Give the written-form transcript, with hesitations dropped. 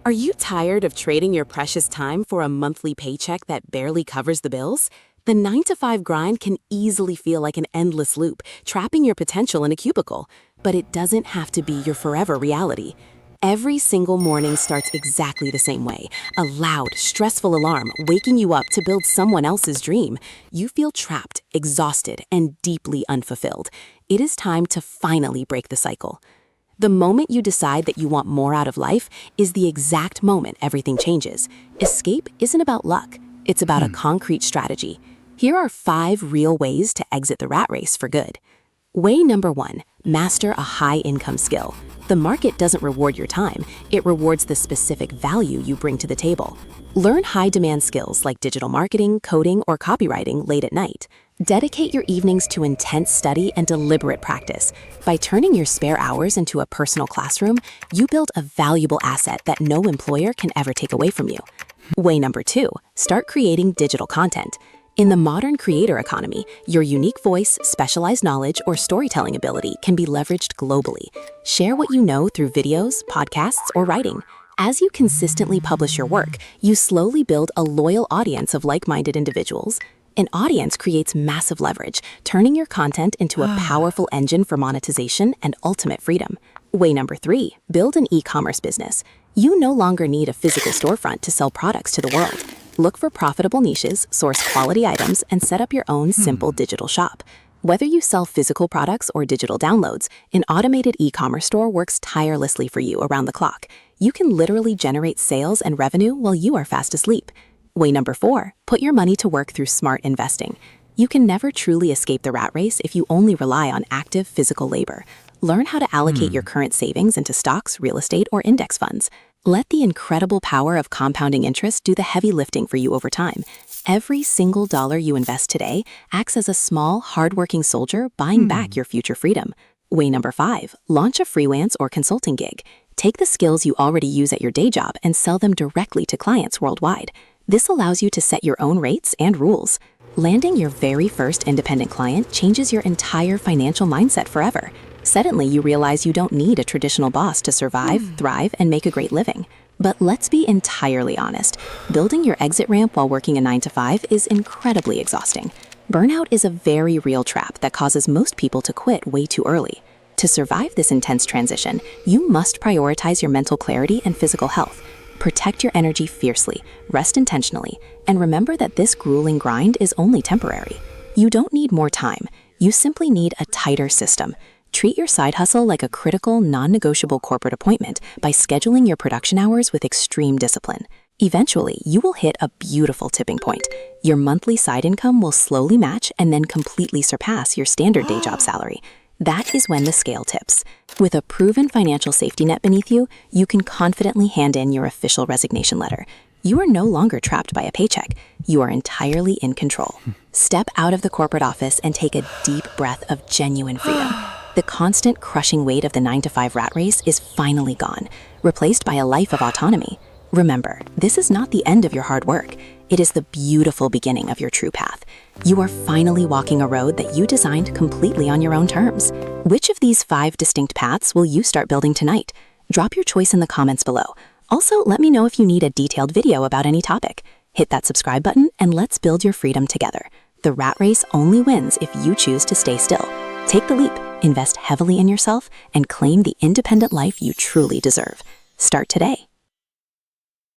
Are you tired of trading your precious time for a monthly paycheck that barely covers the bills? The 9-to-5 grind can easily feel like an endless loop, trapping your potential in a cubicle. But it doesn't have to be your forever reality. Every single morning starts exactly the same way. A loud, stressful alarm waking you up to build someone else's dream. You feel trapped, exhausted, and deeply unfulfilled. It is time to finally break the cycle. The moment you decide that you want more out of life is the exact moment everything changes. Escape isn't about luck. It's about a concrete strategy. Here are 5 real ways to exit the rat race for good. Way number 1, master a high-income skill. The market doesn't reward your time. It rewards the specific value you bring to the table. Learn high-demand skills like digital marketing, coding, or copywriting late at night. Dedicate your evenings to intense study and deliberate practice. By turning your spare hours into a personal classroom, you build a valuable asset that no employer can ever take away from you. Way number 2, start creating digital content. In the modern creator economy, your unique voice, specialized knowledge, or storytelling ability can be leveraged globally. Share what you know through videos, podcasts, or writing. As you consistently publish your work, you slowly build a loyal audience of like-minded individuals. An audience creates massive leverage, turning your content into a powerful engine for monetization and ultimate freedom. Way number 3, build an e-commerce business. You no longer need a physical storefront to sell products to the world. Look for profitable niches, source quality items, and set up your own simple digital shop. Whether you sell physical products or digital downloads, an automated e-commerce store works tirelessly for you around the clock. You can literally generate sales and revenue while you are fast asleep. Way number 4, put your money to work through smart investing. You can never truly escape the rat race if you only rely on active physical labor. Learn how to allocate your current savings into stocks, real estate, or index funds. Let the incredible power of compounding interest do the heavy lifting for you over time. Every single dollar you invest today acts as a small, hardworking soldier buying back your future freedom. Way number 5, launch a freelance or consulting gig. Take the skills you already use at your day job and sell them directly to clients worldwide. This allows you to set your own rates and rules. Landing your very first independent client changes your entire financial mindset forever. Suddenly, you realize you don't need a traditional boss to survive, thrive, and make a great living. But let's be entirely honest. Building your exit ramp while working a 9-to-5 is incredibly exhausting. Burnout is a very real trap that causes most people to quit way too early. To survive this intense transition, you must prioritize your mental clarity and physical health. Protect your energy fiercely, rest intentionally, and remember that this grueling grind is only temporary. You don't need more time. You simply need a tighter system. Treat your side hustle like a critical, non-negotiable corporate appointment by scheduling your production hours with extreme discipline. Eventually, you will hit a beautiful tipping point. Your monthly side income will slowly match and then completely surpass your standard day job salary. That is when the scale tips. With a proven financial safety net beneath you, you can confidently hand in your official resignation letter. You are no longer trapped by a paycheck. You are entirely in control. Step out of the corporate office and take a deep breath of genuine freedom. The constant crushing weight of the 9-to-5 rat race is finally gone, replaced by a life of autonomy. Remember, this is not the end of your hard work. It is the beautiful beginning of your true path. You are finally walking a road that you designed completely on your own terms. Which of these 5 distinct paths will you start building tonight? Drop your choice in the comments below. Also, let me know if you need a detailed video about any topic. Hit that subscribe button and let's build your freedom together. The rat race only wins if you choose to stay still. Take the leap, invest heavily in yourself, and claim the independent life you truly deserve. Start today.